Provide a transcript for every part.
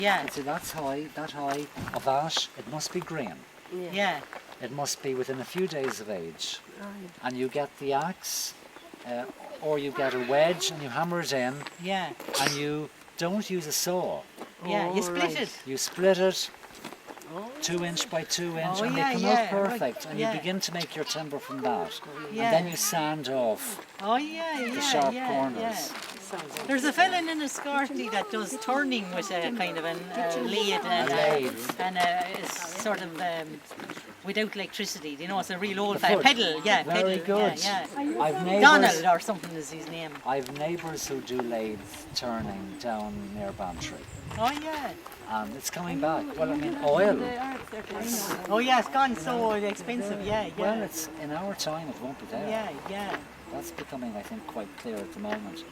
Yeah. See, that's high, that high. Of that, it must be green. Yeah. It must be within a few days of age. And you get the axe, or you get a wedge and you hammer it in. Yeah. And you don't use a saw. Yeah, you split it. You split it 2 inch by 2 inch, and they come out perfect. And you begin to make your timber from that. And then you sand off the sharp corners. There's a fella in Enniscorthy that does turning with a kind of a lathe and it's sort of without electricity. You know, it's a real old pedal. Yeah, very pedal. good. Yeah, yeah. I've neighbours, Donald or something is his name. I've neighbours who do lathe turning down near Bantry. Oh yeah. And it's coming back. Well, I mean, oil. Oh yeah, it's gone so expensive. Yeah, yeah. Well, it's in our time it won't be there. Yeah, yeah. That's becoming, I think, quite clear at the moment.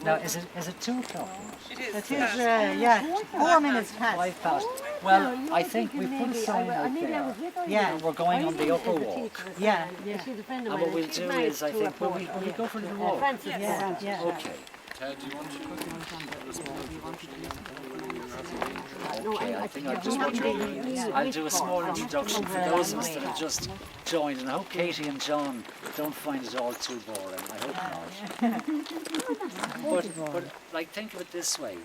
Now, is it 2 o'clock? It is. Yeah. 4 minutes past. 5 past. Well, I think we put a sign out there. Yeah. We're going on the upper walk. Yeah. And what we'll do is, I think, will we go for a little walk? Yeah. Yeah. Okay. Ted, do you want to Okay, I think I'll do a small introduction for those of us that have just joined, and I hope Katie and John don't find it all too boring. I hope not. But like, think of it this way.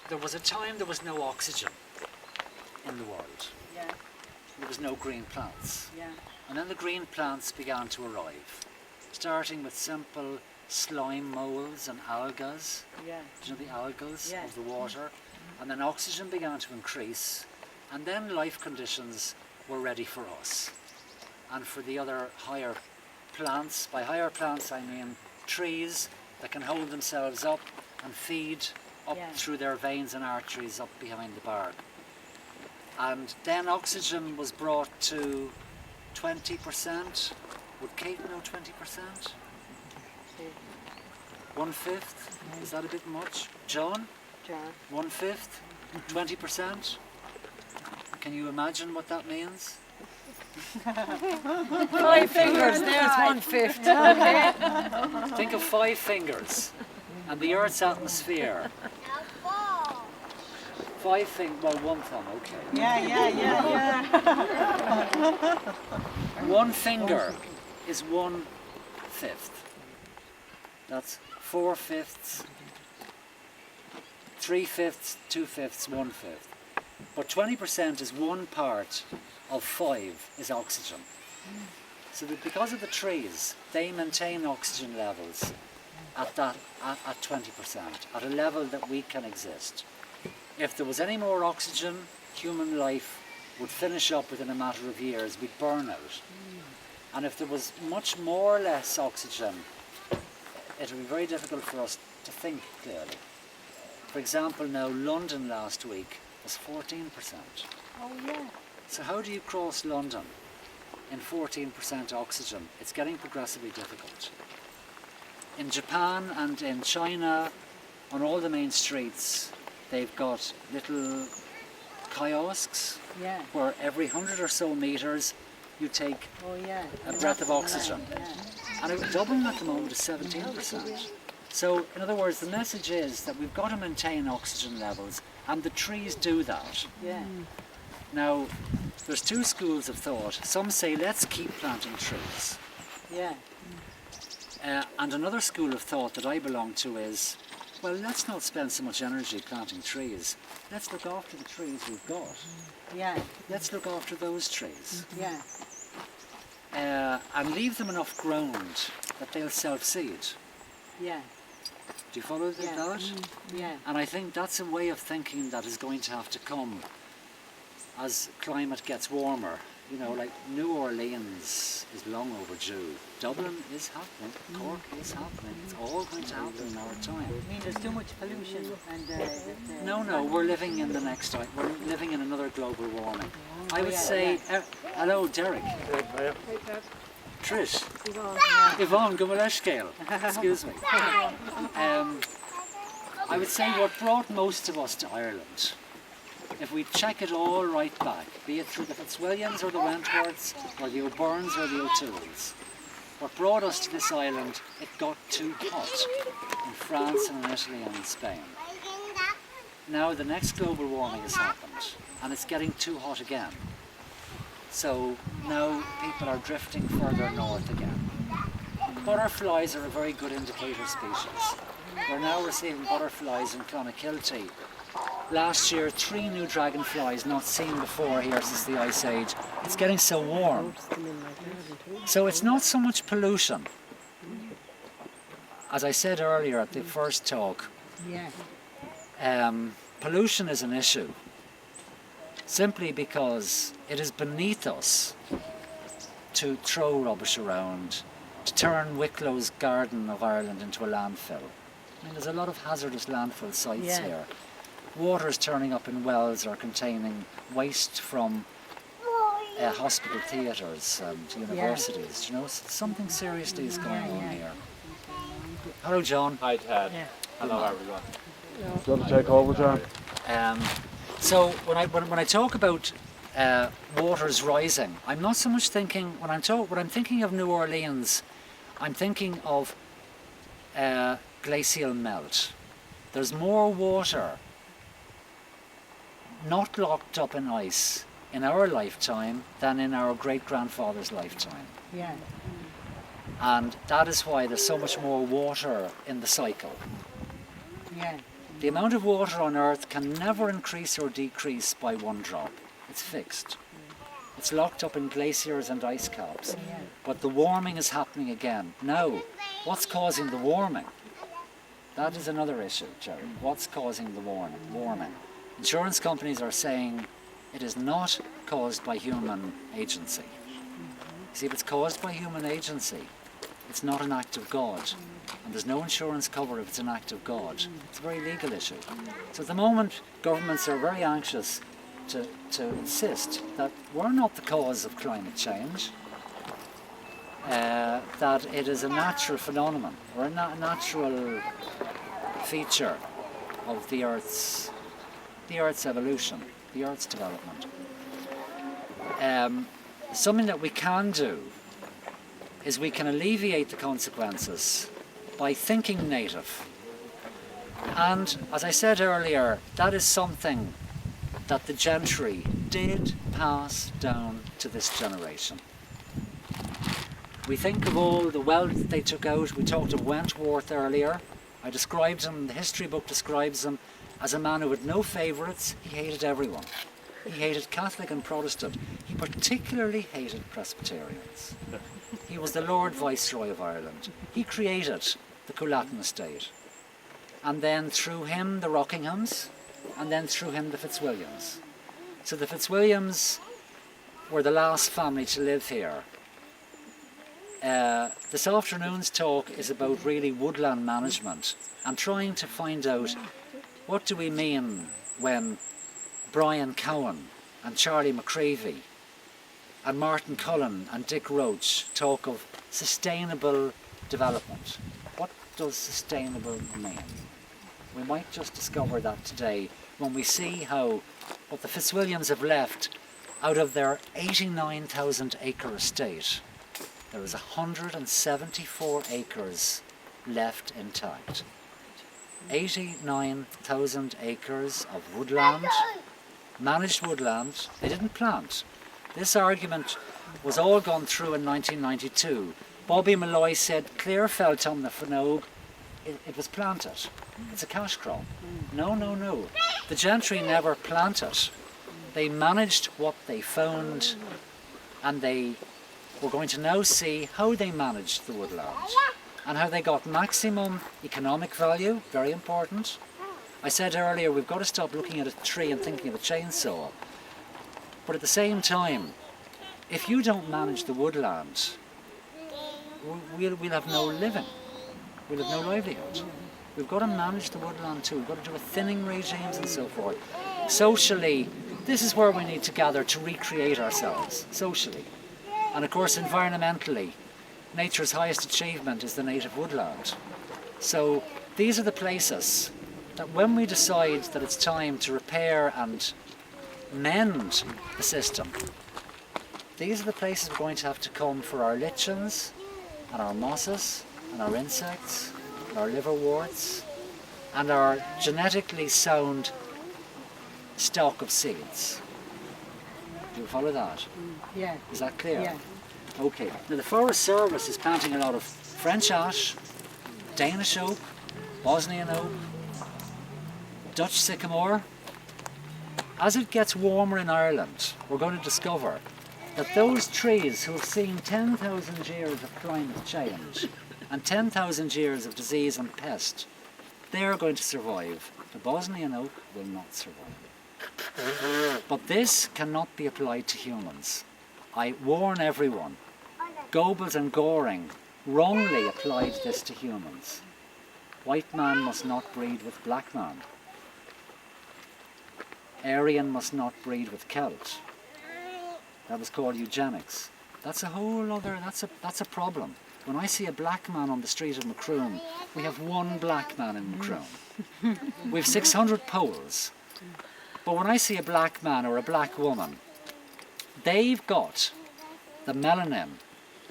There was a time there was no oxygen in the world. Yeah. There was no green plants. Yeah. And then the green plants began to arrive, starting with simple slime molds and algas. Yeah. You know, the algas of the water. And then oxygen began to increase, and then life conditions were ready for us and for the other higher plants. By higher plants I mean trees that can hold themselves up and feed up through their veins and arteries up behind the bark. And then oxygen was brought to 20%. Would Kate know 20%? 1/5? Is that a bit much? John? 1/5? 20%? Can you imagine what that means? 5 fingers, there's 1/5. Okay. Think of 5 fingers and the Earth's atmosphere. 5 fingers, well, 1 thumb, okay. Yeah. 1 finger is 1/5. That's 4/5, 3/5, 2/5, 1/5. But 20% is 1 part of 5 is oxygen. So that because of the trees, they maintain oxygen levels at 20%, at a level that we can exist. If there was any more oxygen, human life would finish up within a matter of years. We'd burn out. And if there was much more or less oxygen, it would be very difficult for us to think clearly. For example, now London last week was 14%. Oh yeah. So how do you cross London in 14% oxygen? It's getting progressively difficult. In Japan and in China, on all the main streets, they've got little kiosks where every 100 or so meters you take a breath of oxygen. And Dublin at the moment is 17%. So, in other words, the message is that we've got to maintain oxygen levels, and the trees do that. Yeah. Now, there's 2 schools of thought. Some say, let's keep planting trees. Yeah. And another school of thought that I belong to is, well, let's not spend so much energy planting trees. Let's look after the trees we've got. Yeah. Let's look after those trees. Yeah. And leave them enough ground that they'll self-seed. Yeah. Do you follow that? Yeah. And I think that's a way of thinking that is going to have to come as climate gets warmer. You know, like New Orleans is long overdue. Dublin is happening. Cork is happening. It's all going to happen in our time. I mean, there's too much pollution and No, we're living in the next time. We're living in another global warming. I would say, hello, Derek. Trish. Yvonne, Gumaleschale. Excuse me. I would say what brought most of us to Ireland, if we check it all right back, be it through the Fitzwilliams or the Wentworths or the O'Byrnes or the O'Tooles, What brought us to this island, it got too hot in France and in Italy and in Spain. Now the next global warming has happened and it's getting too hot again. So now people are drifting further north again. Butterflies are a very good indicator species. We're now receiving butterflies in TINAKEELY. Last year, 3 new dragonflies not seen before here since the Ice Age. It's getting so warm. So it's not so much pollution. As I said earlier at the first talk, pollution is an issue simply because it is beneath us to throw rubbish around, to turn Wicklow's Garden of Ireland into a landfill. I mean, there's a lot of hazardous landfill sites here. Water is turning up in wells or containing waste from hospital theatres and universities. You know, something seriously is going on here. Hello, John. Hi, Ted. Hello, everyone. Do you want to take over, John? So when I talk about waters rising, I'm not so much thinking when I'm thinking of New Orleans, I'm thinking of glacial melt. There's more water not locked up in ice in our lifetime than in our great-grandfather's lifetime. And that is why there's so much more water in the cycle. The amount of water on Earth can never increase or decrease by 1 drop. It's fixed. It's locked up in glaciers and ice caps. But the warming is happening again. Now, what's causing the warming? That is another issue, Jerry. What's causing the warming? Insurance companies are saying it is not caused by human agency. See, if it's caused by human agency, it's not an act of God. And there's no insurance cover if it's an act of God. It's a very legal issue. So at the moment, governments are very anxious to insist that we're not the cause of climate change, that it is a natural phenomenon, or a natural feature of the Earth's evolution, the Earth's development. Something that we can do is we can alleviate the consequences by thinking native. And as I said earlier, that is something that the gentry did pass down to this generation. We think of all the wealth that they took out. We talked of Wentworth earlier. I described him, the history book describes him as a man who had no favourites. He hated everyone. He hated Catholic and Protestant. He particularly hated Presbyterians. He was the Lord Viceroy of Ireland. He created the Coolatin estate. And then through him the Rockinghams, and then through him the Fitzwilliams. So the Fitzwilliams were the last family to live here. This afternoon's talk is about really woodland management and trying to find out what do we mean when Brian Cowan and Charlie McCreevy and Martin Cullen and Dick Roach talk of sustainable development. What does sustainable mean? We might just discover that today when we see how what the Fitzwilliams have left out of their 89,000 acre estate. There is 174 acres left intact. 89,000 acres of woodland, managed woodland. They didn't plant. This argument was all gone through in 1992. Bobby Malloy said, Clairfell Tumna Fanog, it was planted. It's a cash crop. No, no, no. The gentry never planted. They managed what they found, and they were going to now see how they managed the woodland and how they got maximum economic value, very important. I said earlier we've got to stop looking at a tree and thinking of a chainsaw. But at the same time, if you don't manage the woodland, we'll have no living. We'll have no livelihood. We've got to manage the woodland too. We've got to do with thinning regimes and so forth. Socially, this is where we need to gather to recreate ourselves, socially. And of course, environmentally, nature's highest achievement is the native woodland. So these are the places that when we decide that it's time to repair and mend the system, these are the places we're going to have to come for our lichens and our mosses and our insects and our liverworts and our genetically sound stock of seeds. Do you follow that? Yeah. Is that clear? Yeah. Okay. Now the Forest Service is planting a lot of French ash, Danish oak, Bosnian oak, Dutch sycamore. As it gets warmer in Ireland, we're going to discover that those trees who have seen 10,000 years of climate change and 10,000 years of disease and pest, they're going to survive. The Bosnian oak will not survive. But this cannot be applied to humans. I warn everyone, Goebbels and Goring wrongly applied this to humans. White man must not breed with black man. Aryan must not breed with Celt. That was called eugenics. That's a whole other, that's a problem. When I see a black man on the street of Macroom, we have one black man in Macroom. We have 600 Poles. But when I see a black man or a black woman, they've got the melanin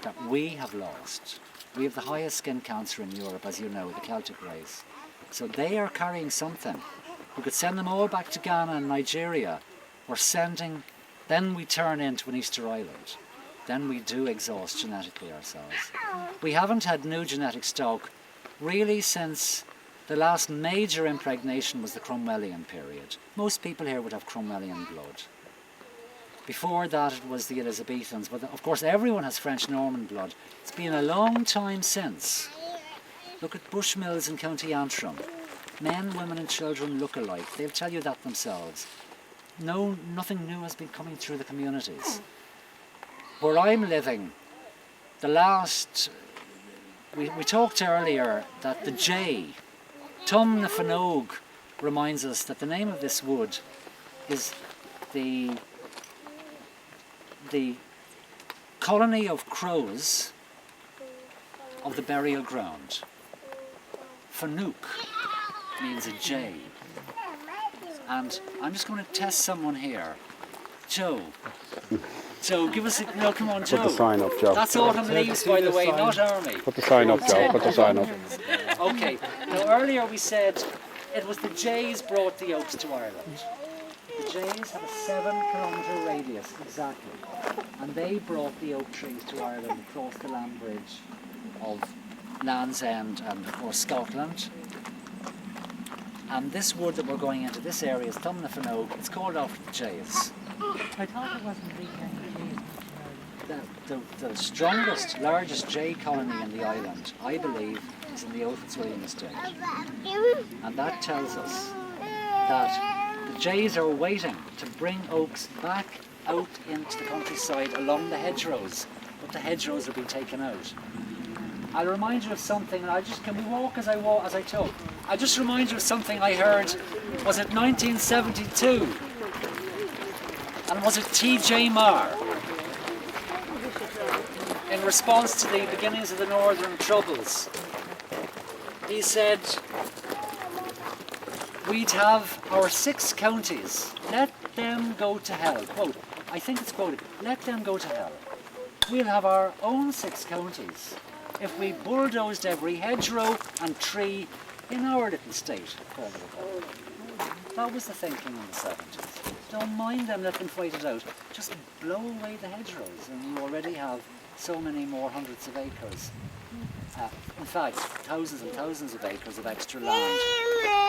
that we have lost. We have the highest skin cancer in Europe, as you know, the Celtic race. So they are carrying something. We could send them all back to Ghana and Nigeria. We're sending, then we turn into an Easter Island. Then we do exhaust genetically ourselves. We haven't had new genetic stock really since the last major impregnation was the Cromwellian period. Most people here would have Cromwellian blood. Before that it was the Elizabethans, but of course everyone has French Norman blood. It's been a long time since. Look at Bushmills in County Antrim. Men, women and children look alike. They'll tell you that themselves. No, nothing new has been coming through the communities. Where I'm living, the last, we talked earlier that the J, Tum na Fanog, reminds us that the name of this wood is the colony of crows of the burial ground. Fanuc means a J. And I'm just going to test someone here. Joe. Joe, give us a... No, come on, Joe. Put the sign up, Joe. That's autumn leaves, by the way, not army. Put the sign up, Joe. Put the sign up. Okay. Now, earlier we said it was the Jays brought the oaks to Ireland. The Jays have a 7-kilometre radius, exactly. And they brought the oak trees to Ireland across the land bridge of Land's End and, of course, Scotland. And this wood that we're going into, this area is Tum na Fanog. It's called after the Jays. I thought it wasn't the The strongest, largest jay colony in the island, I believe, is in the Oath Fitzwilliam estate. And that tells us that the jays are waiting to bring oaks back out into the countryside along the hedgerows, but the hedgerows have been taken out. I'll remind you of something, and can we walk as I talk? I'll just remind you of something I heard, was it 1972? And was it T.J. Marr? In response to the beginnings of the Northern Troubles, he said, we'd have our 6 counties, let them go to hell. Quote, I think it's quoted, let them go to hell. We'll have our own 6 counties if we bulldozed every hedgerow and tree in our little state. That was the thinking in the 70s. Don't mind them, let them fight it out. Just blow away the hedgerows and you already have so many more hundreds of acres. In fact, thousands and thousands of acres of extra land.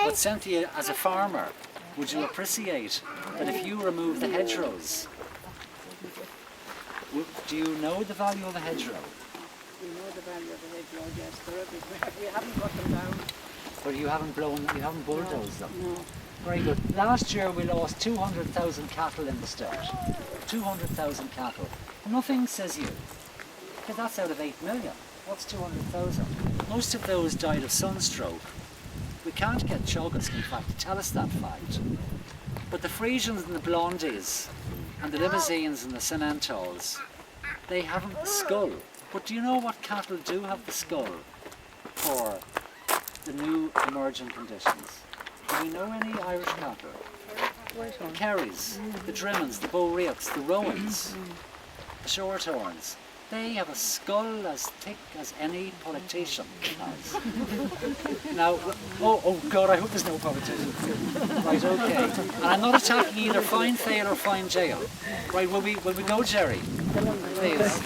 But Cynthia, as a farmer, would you appreciate that if you remove the hedgerows, do you know the value of a hedgerow? We know the value of the hedgerow, yes, they're everywhere. We haven't got them down. But you haven't bulldozed them? No. Very good. Last year we lost 200,000 cattle in the state. 200,000 cattle. Nothing says you. Because that's out of 8 million. What's 200,000? Most of those died of sunstroke. We can't get Teagasc, in fact, to tell us that fact. But the Frisians and the Blondies and the Limousines and the Senentals, they haven't the skull. But do you know what cattle do have the skull for the new emerging conditions? Do we know any Irish cattle? Kerrys, the Drimmons, the Boreacs, the Rowans, the Shorthorns. they have a skull as thick as any politician has. Now, oh God, I hope there's no politicians. Right, okay. And I'm not attacking either fine fail or fine jail. Right, will we go, Jerry? Please.